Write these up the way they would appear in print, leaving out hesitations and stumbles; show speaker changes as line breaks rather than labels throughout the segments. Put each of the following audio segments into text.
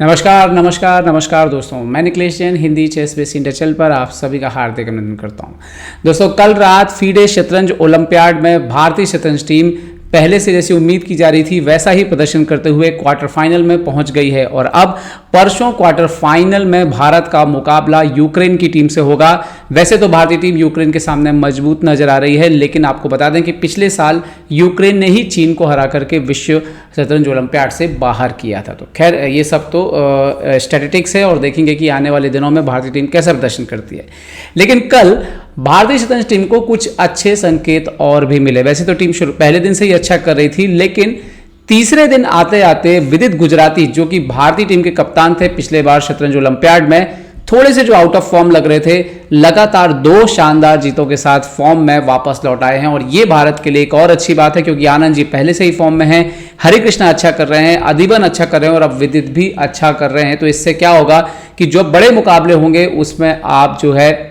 नमस्कार नमस्कार नमस्कार दोस्तों, मैं Nikhilesh Jain Hindi chess base India channel पर आप सभी का हार्दिक अभिनंदन करता हूं। दोस्तों, कल रात फीडे शतरंज ओलंपियाड में भारतीय शतरंज टीम पहले से जैसी उम्मीद की जा रही थी वैसा ही प्रदर्शन करते हुए क्वार्टर फाइनल में पहुंच गई है और अब परसों क्वार्टर फाइनल में भारत का मुकाबला यूक्रेन की टीम से होगा। वैसे तो भारतीय टीम यूक्रेन के सामने मजबूत नजर आ रही है, लेकिन आपको बता दें कि पिछले साल यूक्रेन ने ही चीन को हरा करके विश्व शतरंज ओलंपियाड से बाहर किया था। तो खैर ये सब तो स्टैटिस्टिक्स है और देखेंगे कि आने वाले दिनों में भारतीय टीम कैसा प्रदर्शन करती है। लेकिन कल भारतीय शतरंज टीम को कुछ अच्छे संकेत और भी मिले। वैसे तो टीम पहले दिन से ही अच्छा कर रही थी, लेकिन तीसरे दिन आते आते विदित गुजराती, जो कि भारतीय टीम के कप्तान थे पिछले बार शतरंज ओलंपियाड में, थोड़े से जो आउट ऑफ फॉर्म लग रहे थे, लगातार 2 शानदार जीतों के साथ फॉर्म में वापस लौट आए हैं। और ये भारत के लिए एक और अच्छी बात है, क्योंकि आनंद जी पहले से ही फॉर्म में हैं, हरिकृष्णा अच्छा कर रहे हैं, अधिबन अच्छा कर रहे हैं और अब विदित भी अच्छा कर रहे हैं। तो इससे क्या होगा कि जो बड़े मुकाबले होंगे उसमें आप जो है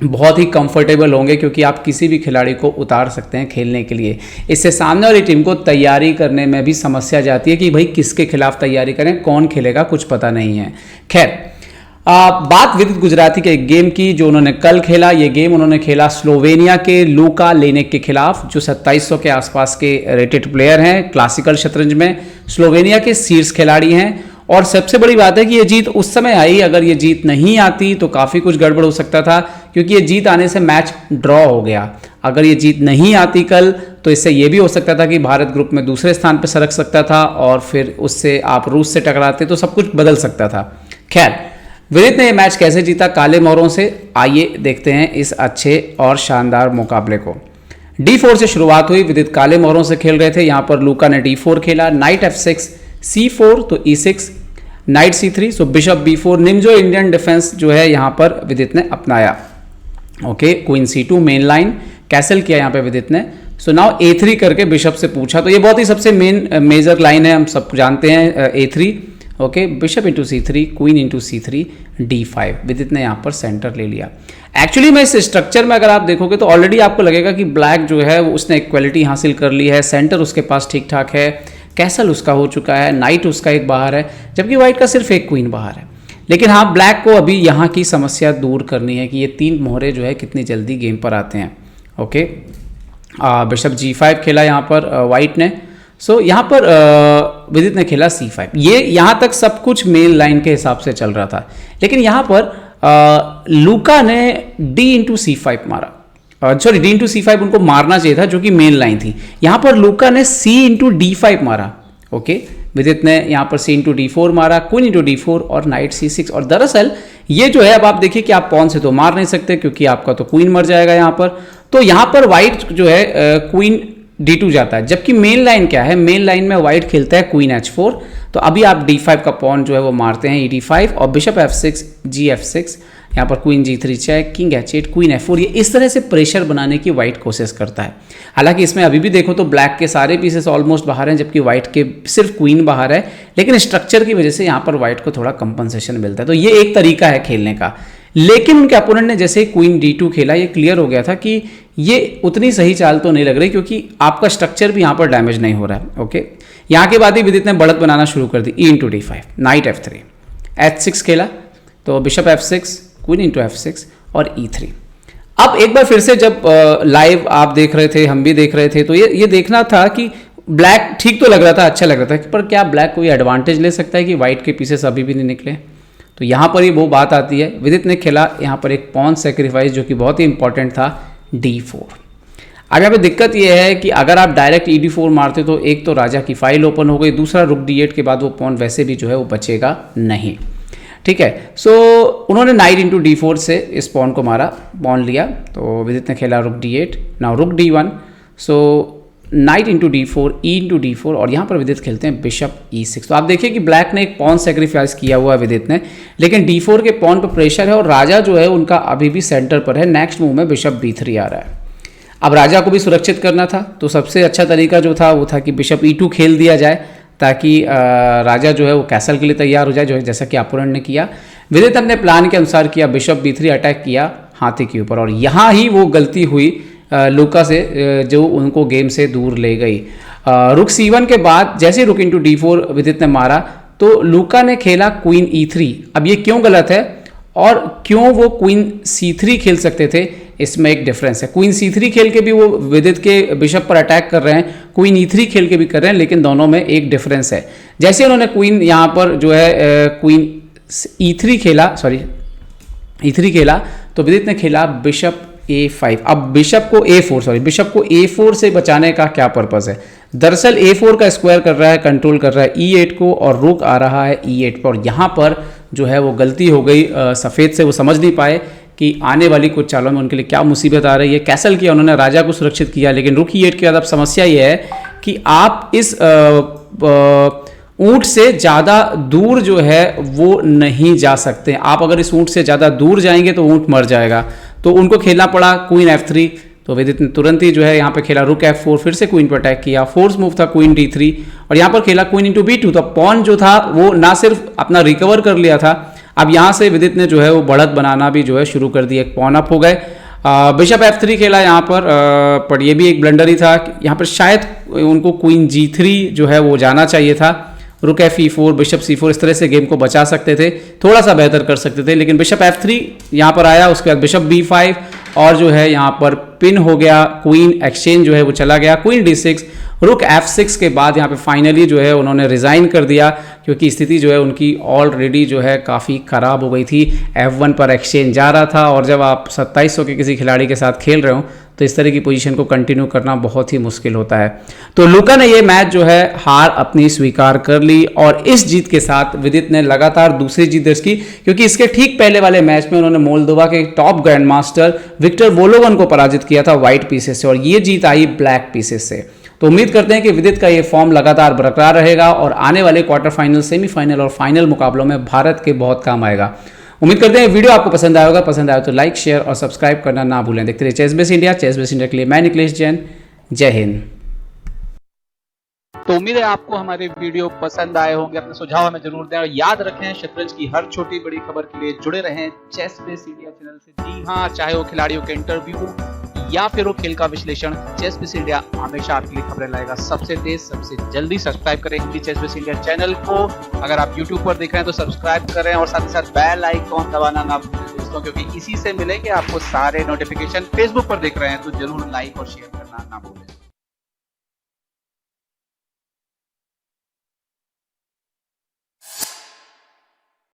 बहुत ही कंफर्टेबल होंगे, क्योंकि आप किसी भी खिलाड़ी को उतार सकते हैं खेलने के लिए। इससे सामने वाली टीम को तैयारी करने में भी समस्या जाती है कि भाई किसके खिलाफ तैयारी करें, कौन खेलेगा, कुछ पता नहीं है। खैर बात विदित गुजराती के एक गेम की जो उन्होंने कल खेला। ये गेम उन्होंने खेला स्लोवेनिया के लूका लेनेक के खिलाफ, जो 2700 के आसपास के रेटेड प्लेयर हैं क्लासिकल शतरंज में, स्लोवेनिया के शीर्ष खिलाड़ी हैं। और सबसे बड़ी बात है कि ये जीत उस समय आई, अगर ये जीत नहीं आती तो काफ़ी कुछ गड़बड़ हो सकता था, क्योंकि ये जीत आने से मैच ड्रॉ हो गया। अगर ये जीत नहीं आती कल तो इससे ये भी हो सकता था कि भारत ग्रुप में दूसरे स्थान पर सरक सकता था और फिर उससे आप रूस से टकराते तो सब कुछ बदल सकता था। खैर विदित ने ये मैच कैसे जीता काले मोहरों से, आइए देखते हैं इस अच्छे और शानदार मुकाबले को। D4 से शुरुआत हुई। विदित काले मोहरों से खेल रहे थे। यहाँ पर लूका ने D4 खेला, नाइट F6, C4 तो E6, knight C3, so bishop B4। Nimzo Indian defence जो है यहाँ पर विदित ने अपनाया। Okay, queen C2 main line, castle किया यहाँ पे विदित ने। सो नाउ A3 करके बिशप से पूछा, तो ये बहुत ही सबसे मेजर लाइन है, हम सब जानते हैं A3। Okay, bishop into C3, queen into C3, D5। विदित ने यहाँ पर सेंटर ले लिया। एक्चुअली में इस स्ट्रक्चर में अगर आप देखोगे तो ऑलरेडी आपको लगेगा कि ब्लैक जो है उसने इक्वलिटी हासिल कर ली है, सेंटर उसके पास ठीक ठाक है, कैसल उसका हो चुका है, नाइट उसका एक बाहर है, जबकि व्हाइट का सिर्फ एक क्वीन बाहर है। लेकिन हाँ, ब्लैक को अभी यहाँ की समस्या दूर करनी है कि ये 3 मोहरे जो है कितनी जल्दी गेम पर आते हैं। ओके, बिशप G5 खेला यहाँ पर व्हाइट ने। सो यहाँ पर विदित ने खेला C5। ये यहाँ तक सब कुछ मेन लाइन के हिसाब से चल रहा था, लेकिन यहाँ पर लूका ने D इंटू C5 मारा। सॉरी, D इंटू C5 उनको मारना चाहिए था, जो कि मेन लाइन थी। यहाँ पर लूका ने C इंटू D5 मारा। ओके, विदित ने यहाँ पर C इंटू D4 मारा, क्वीन इंटू D4 और नाइट C6। और दरअसल ये जो है, अब आप देखिए कि आप पॉन से तो मार नहीं सकते क्योंकि आपका तो क्वीन मर जाएगा यहाँ पर। तो यहाँ पर व्हाइट जो है क्वीन D2 जाता है, जबकि मेन लाइन क्या है, मेन लाइन में व्हाइट खेलता है क्वीन H4। तो अभी आप D5 का पॉन जो है वो मारते हैं ED5 और बिशप F6 GF6, यहाँ पर queen G3 check, king H8, queen F4। ये इस तरह से प्रेशर बनाने की व्हाइट कोशिश करता है। हालांकि इसमें अभी भी देखो तो ब्लैक के सारे पीसेस ऑलमोस्ट बाहर हैं, जबकि व्हाइट के सिर्फ क्वीन बाहर है, लेकिन स्ट्रक्चर की वजह से यहाँ पर व्हाइट को थोड़ा कंपनसेशन मिलता है। तो ये एक तरीका है खेलने का। लेकिन उनके अपोनेंट ने जैसे क्वीन D2 खेला, ये क्लियर हो गया था कि ये उतनी सही चाल तो नहीं लग रही, क्योंकि आपका स्ट्रक्चर भी यहाँ पर डैमेज नहीं हो रहा है। ओके, यहाँ के बाद ही विदित ने बढ़त बनाना शुरू कर दी। E into D5, night F3, H6 खेला, तो bishop F6, queen into F6 और E3। अब एक बार फिर से जब लाइव आप देख रहे थे, हम भी देख रहे थे, तो ये देखना था कि ब्लैक ठीक तो लग रहा था, अच्छा लग रहा था, पर क्या ब्लैक कोई एडवांटेज ले सकता है कि व्हाइट के पीसेस अभी भी नहीं निकले। तो यहाँ पर ही वो बात आती है। विदित ने खेला यहाँ पर एक पॉन सेक्रीफाइस, जो कि बहुत ही इंपॉर्टेंट था, D4। अब यहाँ पे दिक्कत ये है कि अगर आप डायरेक्ट ED4 मारते तो एक तो राजा की फाइल ओपन हो गई, दूसरा रुक D8 के बाद वो पॉन वैसे भी जो है वो बचेगा नहीं। ठीक है, सो उन्होंने नाइट इंटू D4 से इस पॉन को मारा, पॉन लिया। तो विदित ने खेला रुक D8, now rook D1, so knight into D4, E into D4 और यहाँ पर विदित खेलते हैं बिशप E6। तो आप देखिए कि ब्लैक ने एक पॉन सेक्रीफाइस किया हुआ है विदित ने, लेकिन D4 के पॉन पर प्रेशर है और राजा जो है उनका अभी भी सेंटर पर है। नेक्स्ट मूव में बिशप B3 आ रहा है। अब राजा को भी सुरक्षित करना था, तो सबसे अच्छा तरीका जो था वो था कि बिशप E2 खेल दिया जाए, ताकि राजा जो है वो कैसल के लिए तैयार हो जाए, जो है जैसा कि अपोनेंट ने किया। विदित अपने प्लान के अनुसार किया, बिशप B3 अटैक किया हाथी के ऊपर, और यहाँ ही वो गलती हुई लूका से, जो उनको गेम से दूर ले गई। रुक C1 के बाद जैसे रुक इंटू D4 विदित ने मारा, तो लूका ने खेला क्वीन E3। अब ये क्यों गलत है और क्यों वो क्वीन C3 खेल सकते थे, इसमें एक डिफरेंस है। क्वीन C3 खेल के भी वो विदित के बिशप पर अटैक कर रहे हैं, क्वीन E3 खेल के भी कर रहे हैं, लेकिन दोनों में एक डिफरेंस है। जैसे उन्होंने क्वीन यहाँ पर जो है क्वीन E3 खेला तो विदित ने खेला बिशप A5। अब बिशप को A4 से बचाने का क्या पर्पस है? दरअसल A4 का स्क्वायर कर रहा है, कंट्रोल कर रहा है E8 को, और रुक आ रहा है E8 पर। और यहाँ पर जो है वो गलती हो गई सफ़ेद से, वो समझ नहीं पाए कि आने वाली कुछ चालों में उनके लिए क्या मुसीबत आ रही है। कैसल किया उन्होंने, राजा को सुरक्षित किया, लेकिन रुक E8 के बाद अब समस्या ये है कि आप इस ऊंट से ज़्यादा दूर जो है वो नहीं जा सकते। आप अगर इस ऊंट से ज़्यादा दूर जाएंगे तो ऊंट मर जाएगा, तो उनको खेलना पड़ा क्वीन F3। तो विदित ने तुरंत ही जो है यहाँ पे खेला रुक F4, फिर से क्वीन पर अटैक किया। फोर्स मूव था क्वीन D3 और यहाँ पर खेला क्वीन इंटू B2। तो पॉन जो था वो ना सिर्फ अपना रिकवर कर लिया था, अब यहाँ से विदित ने जो है वो बढ़त बनाना भी जो है शुरू कर दिया, एक पॉन अप हो गए। बिशप F3 खेला यहाँ पर ये भी एक ब्लंडर ही था। यहाँ पर शायद उनको क्वीन G3 जो है वो जाना चाहिए था, रुक F4, बिशप C4, इस तरह से गेम को बचा सकते थे, थोड़ा सा बेहतर कर सकते थे। लेकिन बिशप F3 यहाँ पर आया, उसके बाद बिशप B5 और जो है यहाँ पर पिन हो गया, क्वीन एक्सचेंज जो है वो चला गया, क्वीन D6, रुक F6 के बाद यहाँ पे फाइनली जो है उन्होंने रिज़ाइन कर दिया, क्योंकि स्थिति जो है उनकी ऑलरेडी जो है काफ़ी ख़राब हो गई थी। F1 पर एक्सचेंज जा रहा था, और जब आप 2700 के किसी खिलाड़ी के साथ खेल रहे हो तो इस तरह की पोजीशन को कंटिन्यू करना बहुत ही मुश्किल होता है। तो लूका ने ये मैच जो है हार अपनी स्वीकार कर ली, और इस जीत के साथ विदित ने लगातार दूसरी जीत दर्ज की, क्योंकि इसके ठीक पहले वाले मैच में उन्होंने मोल्दोवा के टॉप ग्रैंड मास्टर विक्टर वोलोवन को पराजित किया था व्हाइट पीसेस से, और ये जीत आई ब्लैक पीसेस से। तो उम्मीद करते हैं कि विदित का ये फॉर्म लगातार बरकरार रहेगा और आने वाले क्वार्टर फाइनल, सेमीफाइनल और फाइनल मुकाबलों में भारत के बहुत काम आएगा। उम्मीद करते हैं वीडियो आपको पसंद आया होगा। पसंद आया तो लाइक, शेयर और सब्सक्राइब करना ना भूलें। देखते रहिए chess base India. Chess base India के लिए मैं निखिलेश जैन। जय हिंद।
तो उम्मीद है आपको हमारे वीडियो पसंद आए होंगे। अपने सुझाव हमें जरूर दें, और याद रखें शतरंज की हर छोटी बड़ी खबर के लिए जुड़े रहें चेस बेस इंडिया चैनल से। जी हाँ, चाहे वो खिलाड़ियों के इंटरव्यू या फिर वो खेल का विश्लेषण, चेस बेस इंडिया हमेशा आपके लिए खबरें लाएगा सबसे तेज, सबसे जल्दी। सब्सक्राइब करें Hindi chess base India channel को। अगर आप यूट्यूब पर देख रहे हैं तो सब्सक्राइब करें, और साथ ही साथ बेल आइकॉन दबाना ना भूलें दोस्तों, क्योंकि इसी से मिलेंगे आपको सारे नोटिफिकेशन। फेसबुक पर देख रहे हैं तो जरूर लाइक और शेयर करना ना भूलें।